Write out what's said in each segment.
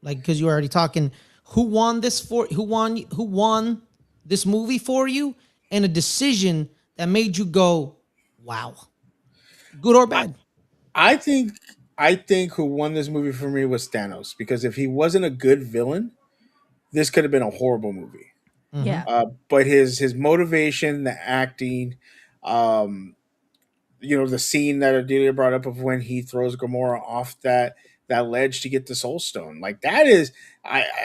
Like, because you're already talking, who won this movie for you, and a decision that made you go, wow, good or bad. I think I think who won this movie for me was Thanos because if he wasn't a good villain, this could have been a horrible movie. Mm-hmm. Yeah. But his motivation, the acting, um, the scene that Adelia brought up of when he throws Gamora off that ledge to get the Soul Stone, like that is,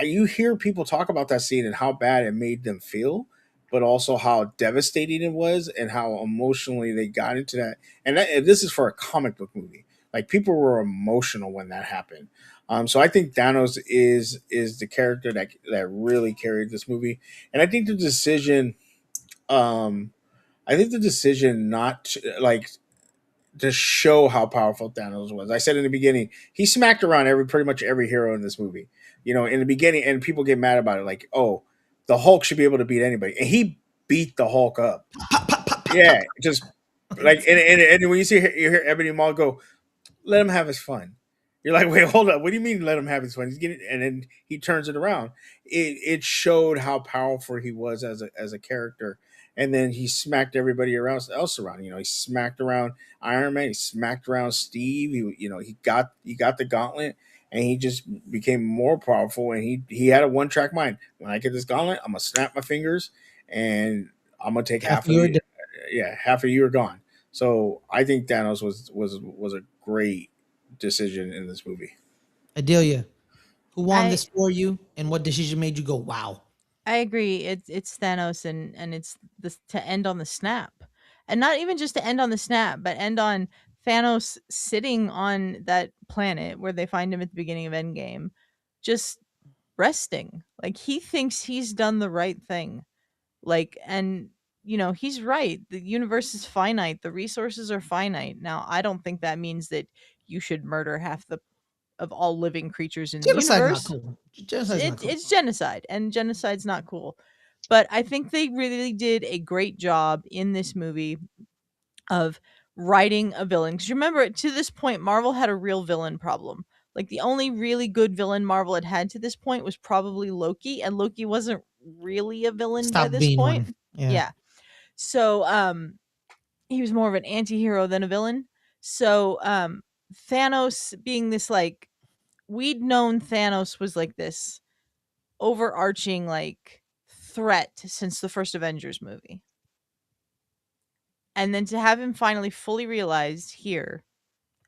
you hear people talk about that scene and how bad it made them feel, but also how devastating it was and how emotionally they got into that. And this is for a comic book movie. Like people were emotional when that happened. So I think Thanos is the character that really carried this movie, and um, I think the decision not to show how powerful Thanos was. I said in the beginning, he smacked around pretty much every hero in this movie. In the beginning, and people get mad about it, like, oh, the Hulk should be able to beat anybody, and he beat the Hulk up. Yeah, just like and when you hear Ebony Maw go, let him have his fun. You're like, wait, hold up. What do you mean let him have his fun? He's getting, and then he turns it around. It showed how powerful he was as a character, and then he smacked everybody else around. He smacked around Iron Man. He smacked around Steve. He got the gauntlet, and he just became more powerful. And he had a one track mind. When I get this gauntlet, I'm gonna snap my fingers, and I'm gonna take Half half of your you. Yeah, half of you are gone. So I think Thanos was a great decision in this movie. Adelia, who won I this for you, and what decision made you go, wow? I agree. It's Thanos, and it's this to end on the snap. And not even just to end on the snap, but end on Thanos sitting on that planet where they find him at the beginning of Endgame, just resting. Like he thinks he's done the right thing. Like, and he's right. The universe is finite. The resources are finite. Now, I don't think that means that you should murder half the of all living creatures in the Genocide's not universe. cool. Genocide's not cool. It's genocide, and genocide's not cool. But I think they really did a great job in this movie of writing a villain. Because remember, to this point, Marvel had a real villain problem. Like the only really good villain Marvel had had to this point was probably Loki, and Loki wasn't really a villain by Stop this being point. one. Yeah. Yeah. So he was more of an anti-hero than a villain. So Thanos being this, like, we'd known Thanos was like this overarching, like, threat since the first Avengers movie. And then to have him finally fully realized here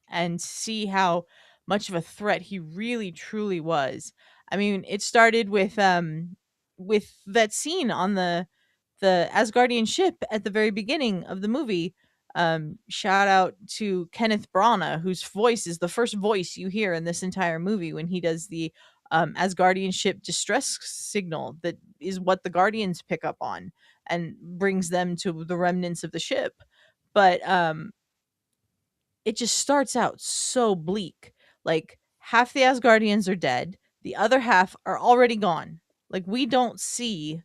and see how much of a threat he really truly was. I mean, it started with that scene on the Asgardian ship at the very beginning of the movie. Shout out to Kenneth Branagh, whose voice is the first voice you hear in this entire movie when he does the Asgardian ship distress signal that is what the Guardians pick up on and brings them to the remnants of the ship. But it just starts out so bleak. Like half the Asgardians are dead, the other half are already gone. Like we don't see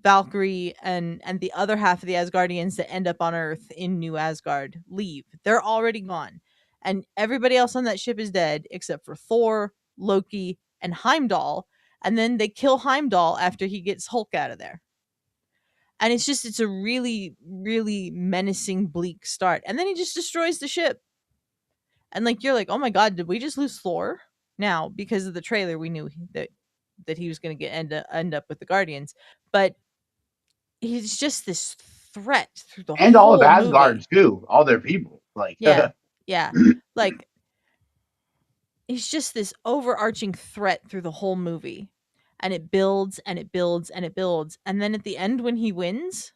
Valkyrie and the other half of the Asgardians that end up on Earth in New Asgard leave. They're already gone. And everybody else on that ship is dead except for Thor, Loki, and Heimdall. And then they kill Heimdall after he gets Hulk out of there. And it's a really, really menacing, bleak start. And then he just destroys the ship. And like you're like, oh my god, did we just lose Thor? Now, because of the trailer, we knew that he was going to end up with the Guardians, but he's just this threat through the And all of whole Asgard movie. too, all their people. Like, Yeah, yeah, like he's just this overarching threat through the whole movie, and it builds and it builds and it builds, and then at the end when he wins,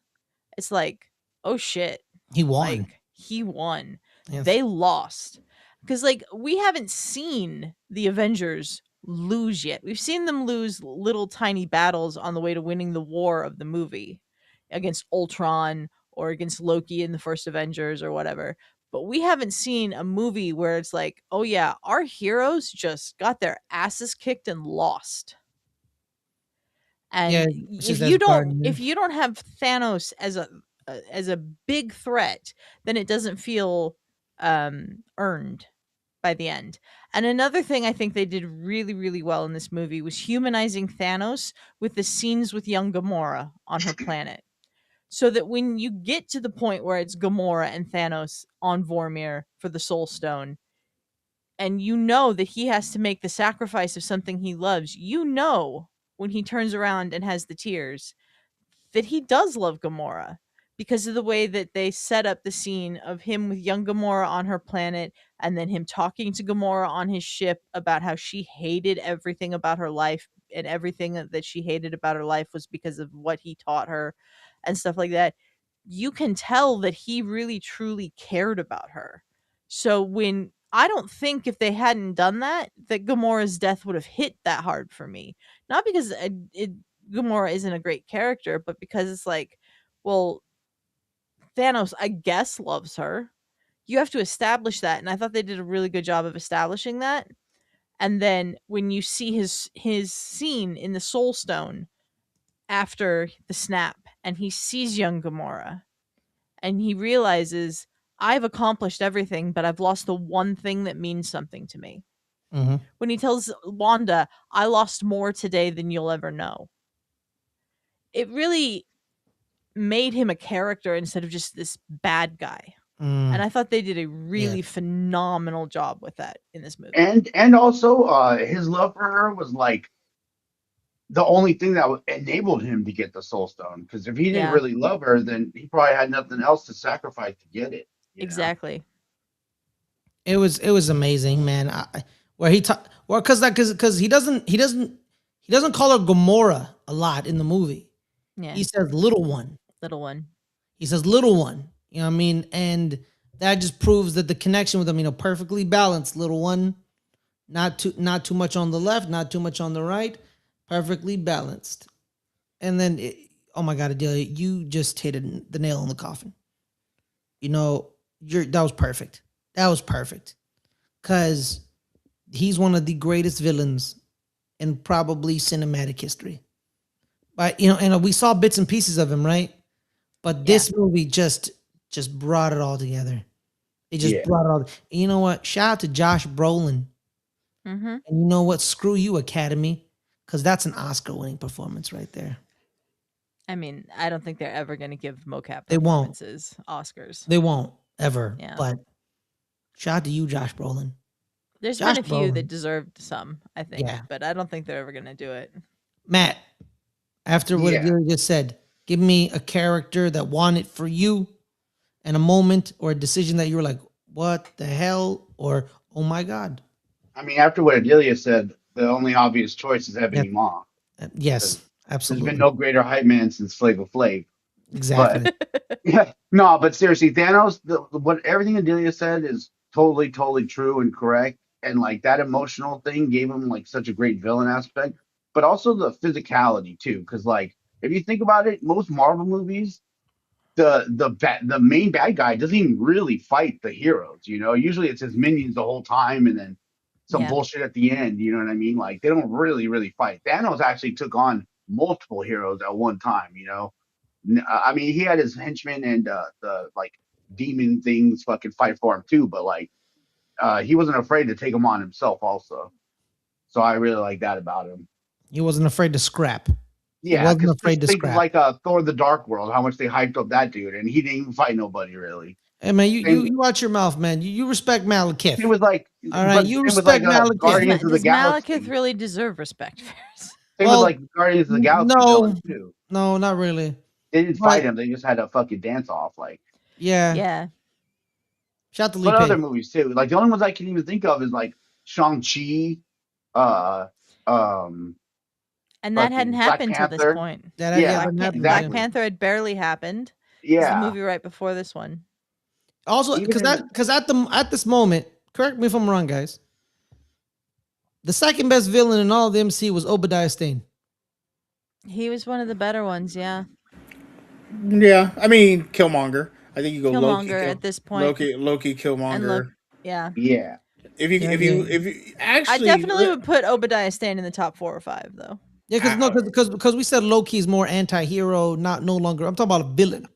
it's like, oh shit, He won. like he won. Yes. They lost. Because like we haven't seen the Avengers lose yet. We've seen them lose little tiny battles on the way to winning the war of the movie against Ultron or against Loki in the first Avengers or whatever. But we haven't seen a movie where it's like, oh yeah, our heroes just got their asses kicked and lost. Yeah. And This is Asgardian. if you don't have Thanos as a big threat, then it doesn't feel earned. by the end. And another thing I think they did really, really well in this movie was humanizing Thanos with the scenes with young Gamora on her planet. So that when you get to the point where it's Gamora and Thanos on Vormir for the Soul Stone, and you know that he has to make the sacrifice of something he loves, you know when he turns around and has the tears that he does love Gamora because of the way that they set up the scene of him with young Gamora on her planet and then him talking to Gamora on his ship about how she hated everything about her life and everything that she hated about her life was because of what he taught her and stuff like that. You can tell that he really truly cared about her. So when I don't think if they hadn't done that, that Gamora's death would have hit that hard for me. Not because Gamora isn't a great character, but because it's like, well, Thanos, I guess, loves her. You have to establish that, and I thought they did a really good job of establishing that. And then when you see his scene in the Soul Stone after the snap, and he sees young Gamora, and he realizes I've accomplished everything, but I've lost the one thing that means something to me. Mm-hmm. When he tells Wanda, I lost more today than you'll ever know. It really made him a character instead of just this bad guy. And I thought they did a really phenomenal job with that in this movie. And also his love for her was like the only thing that enabled him to get the Soul Stone. Because if he didn't Yeah. really love her, then he probably had nothing else to sacrifice to get it. You know? Exactly. It was amazing, man. Where he talk, well, because he doesn't call her Gamora a lot in the movie. Yeah. He says little one. Little one. He says little one. You know what I mean? And that just proves that the connection with him, perfectly balanced. Little one, not too much on the left, not too much on the right, perfectly balanced. And then, oh my God, Adelia, you just hit the nail on the coffin. That was perfect. That was perfect. Because he's one of the greatest villains in probably cinematic history. But, and we saw bits and pieces of him, right? But this movie just brought it all together. It just brought it all. And you know what? Shout out to Josh Brolin. Mm-hmm. And you know what? Screw you, Academy. Because that's an Oscar-winning performance right there. I mean, I don't think they're ever going to give mocap They won't. performances Oscars. They won't, ever. Yeah. But shout out to you, Josh Brolin. There's Josh been a few Brolin. that deserved some, I think. Yeah. But I don't think they're ever going to do it. Matt, after what you just said, give me a character that won it for you and a moment or a decision that you were like, what the hell? Or, oh my God. I mean, after what Adelia said, the only obvious choice is Ebony Maw. Yes, absolutely. There's been no greater hype man since Flavor Flav. Exactly. Yeah, no, but seriously, Thanos, what everything Adelia said is totally true and correct. And like that emotional thing gave him like such a great villain aspect, but also the physicality too. Because like if you think about it, most Marvel movies, the main bad guy doesn't even really fight the heroes. Usually it's his minions the whole time, and then some bullshit at the end. You know what I mean? Like they don't really fight. Thanos actually took on multiple heroes at one time. I mean, he had his henchmen and the like demon things fucking fight for him too, but like he wasn't afraid to take them on himself also. So I really like that about him. He wasn't afraid to scrap. Yeah, because think of like Thor: The Dark World, how much they hyped up that dude, and he didn't even fight nobody really. Hey man, you watch your mouth, man. You respect Malekith. He was like, all right, you respect Malekith. Guardians of the Does Galaxy. Malekith really deserve respect? Same with like Guardians of the Galaxy villains too. No, not really. They didn't fight him; they just had a fucking dance off. Like, yeah. Shout out to Lee but Pace. other movies too. Like the only ones I can even think of is like Shang-Chi, and that hadn't happened till this point. Black Panther had barely happened. Yeah, the movie right before this one. Also, because at this moment, correct me if I'm wrong, guys. The second best villain in all of the MCU was Obadiah Stane. He was one of the better ones, yeah. Yeah, I mean Killmonger. I think you go Killmonger Loki at this point. Loki, Killmonger. Yeah. If you actually, I definitely would put Obadiah Stane in the top 4 or 5, though. Yeah, because we said Loki's more anti-hero, no longer. I'm talking about a villain.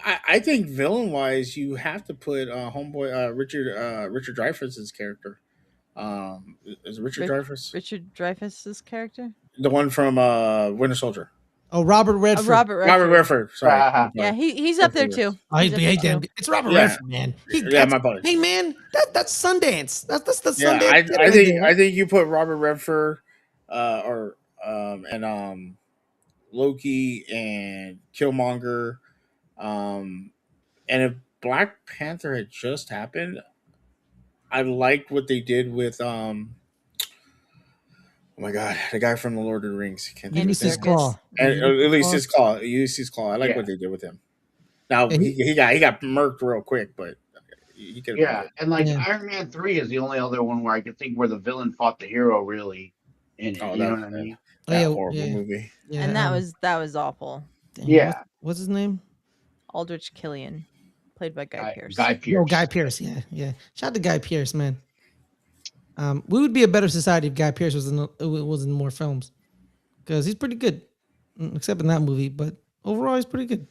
I think villain wise, you have to put homeboy Richard Dreyfuss's character. Is it Richard Rich- Dreyfuss? Richard Dreyfuss's character? The one from Winter Soldier. Oh, Robert Redford. Robert Robert Redford. Redford. Sorry. Ah, Yeah, he's up there too. Oh, He's up there damn, too. it's Robert Yeah. Redford, man. Yeah, my buddy. Hey, man, that's Sundance. That's the Yeah, Sundance. kid I right think there, right? I think you put Robert Redford, or and Loki and Killmonger, and if Black Panther had just happened, I liked what they did with oh my god, the guy from the Lord of the Rings. Can't think of his Ulysses name. Claw. And Ulysses Claw. Ulysses Claw. I like Yeah. what they did with him. Now Yeah, he got murked real quick, but he could have been yeah, good. and like Yeah. Iron Man 3 is the only other one where I could think where the villain fought the hero really in it. Oh, You know that, what I mean? Oh, that yeah, horrible yeah. movie. Yeah, And that was awful. damn, Yeah. What's his name? Aldrich Killian, played by Guy Pearce. Guy Pearce. Oh, Guy Pearce. Yeah. Shout out to Guy Pearce, man. We would be a better society if Guy Pearce was in more films, because he's pretty good, except in that movie. But overall, he's pretty good.